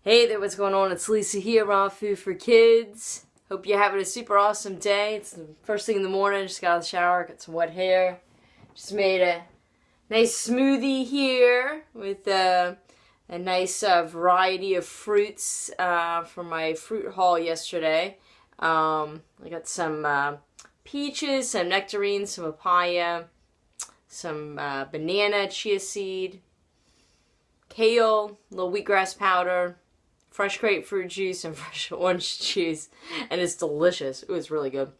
Hey there, what's going on? It's Lisa here, Raw Food for Kids. Hope you're having a super awesome day. It's the first thing in the morning, just got out of the shower, got some wet hair. Just made a nice smoothie here with a nice variety of fruits from my fruit haul yesterday. I got some peaches, some nectarines, some papaya, some banana, chia seed, kale, a little wheatgrass powder, fresh grapefruit juice, and fresh orange juice, and it's delicious. It was really good.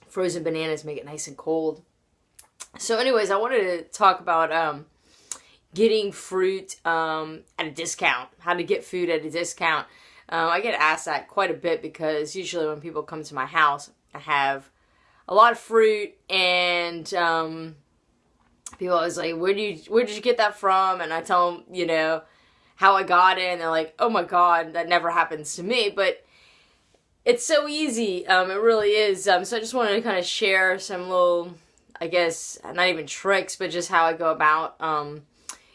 Frozen bananas make it nice and cold. So anyways, I wanted to talk about getting fruit at a discount, how to get food at a discount. I get asked that quite a bit because usually when people come to my house, I have a lot of fruit, and people always like, where did you get that from? And I tell them, you know, how I got it, and they're like, oh my god, that never happens to me. But it's so easy. It really is. So I just wanted to kind of share some little, I guess, not even tricks, but just how I go about,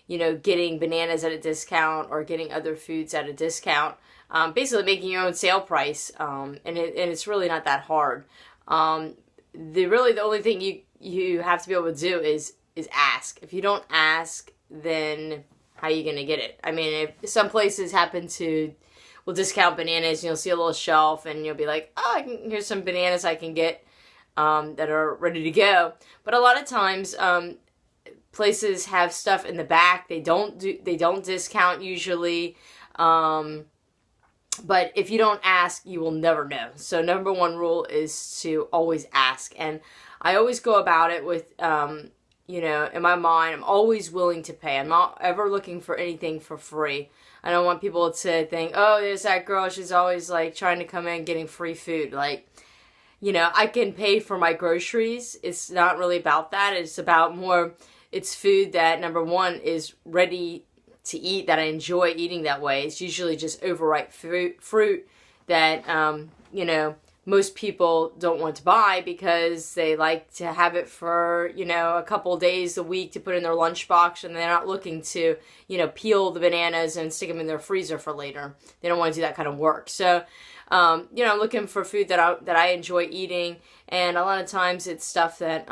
you know, getting bananas at a discount or getting other foods at a discount. Basically making your own sale price, and it's really not that hard. The only thing you have to be able to do is ask. If you don't ask, then how are you going to get it? I mean, if some places will discount bananas, and you'll see a little shelf, and you'll be like, oh, here's some bananas I can get that are ready to go. But a lot of times, places have stuff in the back. They don't discount usually. But if you don't ask, you will never know. So number one rule is to always ask. And I always go about it with, you know, in my mind, I'm always willing to pay. I'm not ever looking for anything for free. I don't want people to think, oh, there's that girl, she's always like trying to come in getting free food. Like, you know, I can pay for my groceries. It's not really about that. It's about more, it's food that, number one, is ready to eat, that I enjoy eating that way. It's usually just overripe fruit that, you know, most people don't want to buy because they like to have it for, you know, a couple days a week to put in their lunchbox, and they're not looking to, you know, peel the bananas and stick them in their freezer for later. They don't want to do that kind of work. So, you know, I'm looking for food that I enjoy eating, and a lot of times it's stuff that,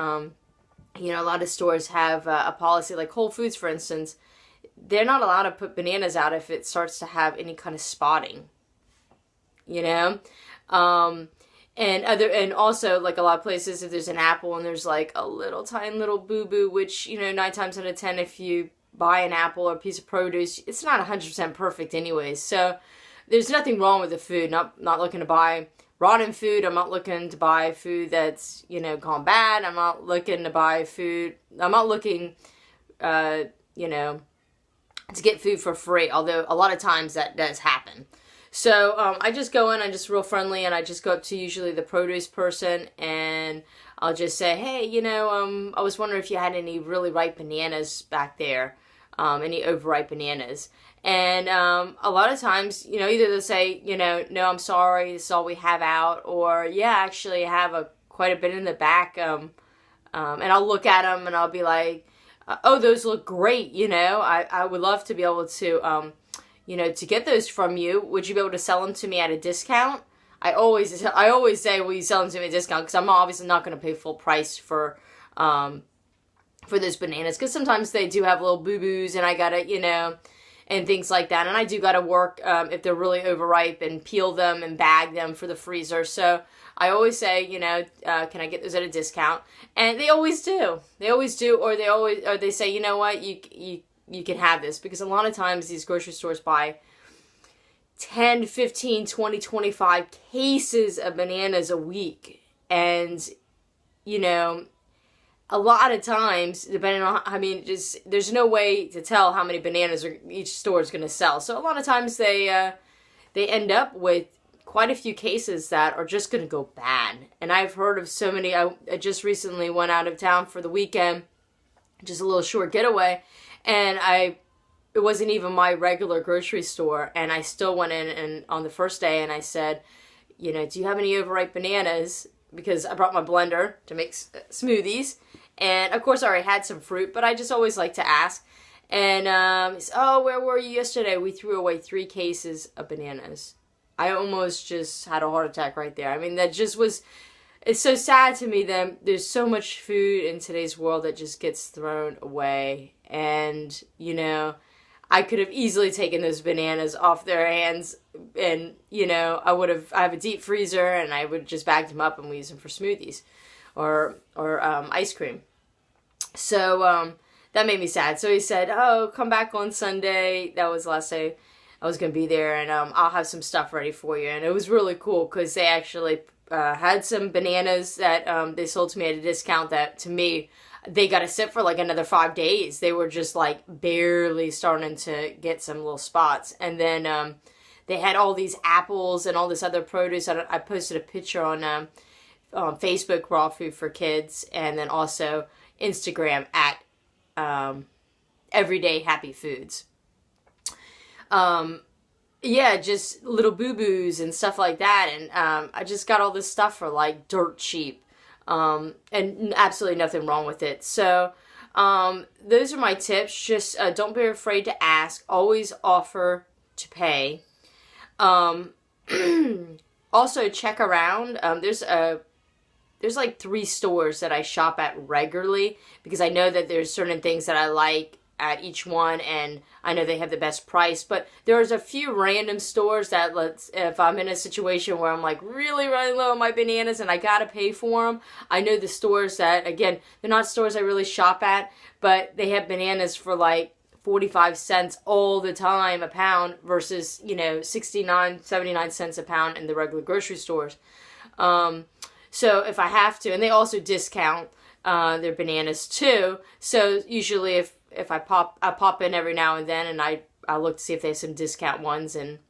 you know, a lot of stores have a policy, like Whole Foods, for instance. They're not allowed to put bananas out if it starts to have any kind of spotting, you know? And also, like a lot of places, if there's an apple and there's like a little tiny little boo-boo, which, you know, 9 times out of 10, if you buy an apple or a piece of produce, it's not 100% perfect anyways. So there's nothing wrong with the food. Not looking to buy rotten food. I'm not looking to buy food that's, you know, gone bad. I'm not looking to buy food. I'm not looking, you know, to get food for free, although a lot of times that does happen. So I just go in, I'm just real friendly, and I just go up to usually the produce person, and I'll just say, hey, you know, I was wondering if you had any really ripe bananas back there, any overripe bananas. And a lot of times, you know, either they'll say, you know, no, I'm sorry, this is all we have out, or yeah, actually I have quite a bit in the back, and I'll look at them and I'll be like, oh, those look great, you know, I would love to be able to, you know, to get those from you. Would you be able to sell them to me at a discount? I always say, will you sell them to me at a discount? Because I'm obviously not going to pay full price for those bananas, because sometimes they do have little boo-boos, and I gotta, you know, and things like that. And I do gotta work, if they're really overripe, and peel them and bag them for the freezer. So I always say, you know, can I get those at a discount? And they always do. They always do, or they say, you know what, you can have this. Because a lot of times these grocery stores buy 10, 15, 20, 25 cases of bananas a week. And, you know, a lot of times, depending on, I mean, just, there's no way to tell how many bananas each store is going to sell. So a lot of times they end up with quite a few cases that are just going to go bad. And I've heard of so many. I just recently went out of town for the weekend, just a little short getaway, and it wasn't even my regular grocery store, and I still went in and on the first day, and I said, you know, do you have any overripe bananas? Because I brought my blender to make smoothies, and of course I already had some fruit, but I just always like to ask. And he said, "Oh, where were you yesterday?" We threw away 3 cases of bananas. I almost just had a heart attack right there. I mean, that just was, it's so sad to me that there's so much food in today's world that just gets thrown away. And, you know, I could have easily taken those bananas off their hands, and, you know, I have a deep freezer, and I would just bag them up and we use them for smoothies or ice cream. So, that made me sad. So he said, "Oh, come back on Sunday." That was the last day I was going to be there, and I'll have some stuff ready for you. And it was really cool because they actually had some bananas that they sold to me at a discount that, to me, they got to sit for like another 5 days. They were just like barely starting to get some little spots. And then they had all these apples and all this other produce. I posted a picture on Facebook, Raw Food for Kids, and then also Instagram at Everyday Happy Foods. Yeah, just little boo-boos and stuff like that. And I just got all this stuff for like dirt cheap. And absolutely nothing wrong with it. So those are my tips. Just don't be afraid to ask. Always offer to pay. Also check around. There's like 3 stores that I shop at regularly because I know that there's certain things that I like at each one, and I know they have the best price. But there's a few random stores that if I'm in a situation where I'm like really running low on my bananas and I gotta pay for them, I know the stores that, again, they're not stores I really shop at, but they have bananas for like 45 cents all the time a pound versus, you know, 69, 79 cents a pound in the regular grocery stores. So if I have to, and they also discount their bananas too. So usually if I pop in every now and then, and I look to see if they have some discount ones, and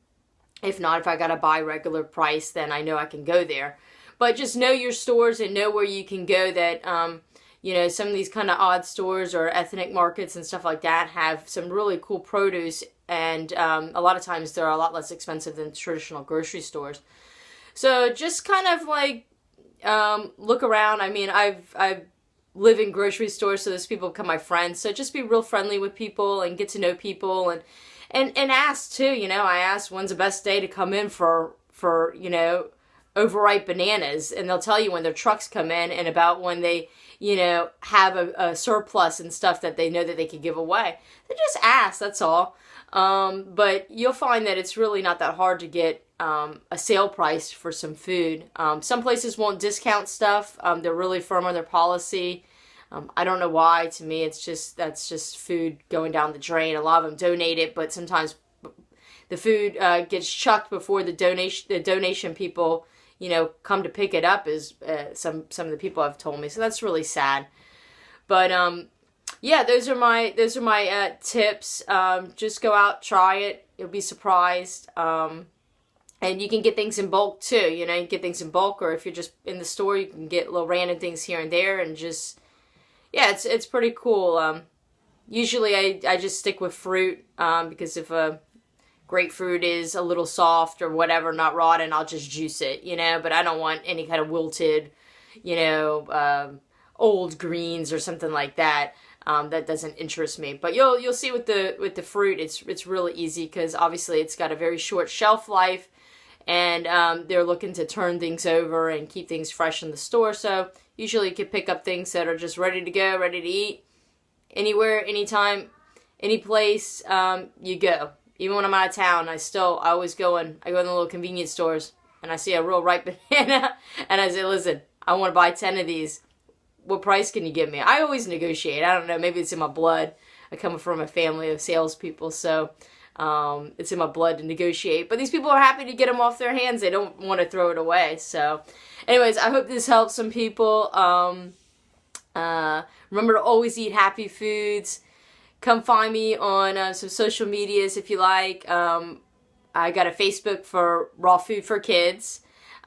if not, if I gotta buy regular price, then I know I can go there. But just know your stores and know where you can go that, you know, some of these kind of odd stores or ethnic markets and stuff like that have some really cool produce, and a lot of times they're a lot less expensive than traditional grocery stores. So just kind of like look around. I mean, I've live in grocery stores, so those people become my friends. So just be real friendly with people and get to know people, and ask too. You know, I asked when's the best day to come in for you know, overripe bananas, and they'll tell you when their trucks come in and about when they, you know, have a surplus and stuff that they know that they could give away. They just ask, that's all. But you'll find that it's really not that hard to get a sale price for some food. Some places won't discount stuff. They're really firm on their policy. I don't know why. To me, that's just food going down the drain. A lot of them donate it, but sometimes the food gets chucked before the donation people, you know, come to pick it up, as some of the people have told me. So that's really sad. But yeah, those are my tips. Just go out, try it. You'll be surprised. And you can get things in bulk too. You know, you can get things in bulk, or if you're just in the store, you can get little random things here and there, and just, yeah, it's pretty cool. Usually I just stick with fruit, because if a grapefruit is a little soft or whatever, not rotten, I'll just juice it, you know, but I don't want any kind of wilted, you know, old greens or something like that. That doesn't interest me. But you'll see with the fruit, it's really easy, because obviously it's got a very short shelf life, and they're looking to turn things over and keep things fresh in the store. So usually you can pick up things that are just ready to go, ready to eat, anywhere, anytime, any place you go. Even when I'm out of town, I always go in the little convenience stores, and I see a real ripe banana, and I say, listen, I want to buy 10 of these. What price can you give me? I always negotiate. I don't know, maybe it's in my blood. I come from a family of salespeople, so it's in my blood to negotiate. But these people are happy to get them off their hands. They don't want to throw it away. So anyways, I hope this helps some people. Remember to always eat happy foods. Come find me on some social medias if you like. I got a Facebook for Raw Food for Kids.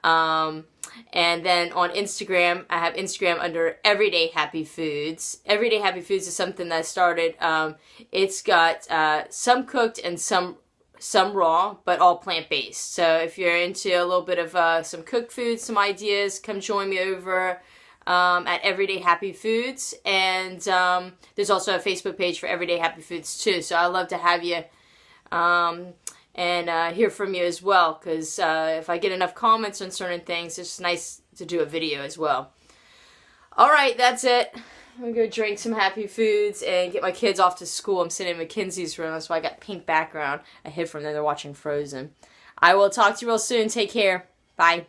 And then on Instagram, I have Instagram under Everyday Happy Foods. Everyday Happy Foods is something that I started. It's got some cooked and some raw, but all plant-based. So if you're into a little bit of some cooked food, some ideas, come join me over. at Everyday Happy Foods. And there's also a Facebook page for Everyday Happy Foods too. So I'd love to have you and hear from you as well. Because if I get enough comments on certain things, it's nice to do a video as well. Alright, that's it. I'm going to go drink some Happy Foods and get my kids off to school. I'm sitting in Mackenzie's room. That's why I got pink background. I hid from them. They're watching Frozen. I will talk to you real soon. Take care. Bye.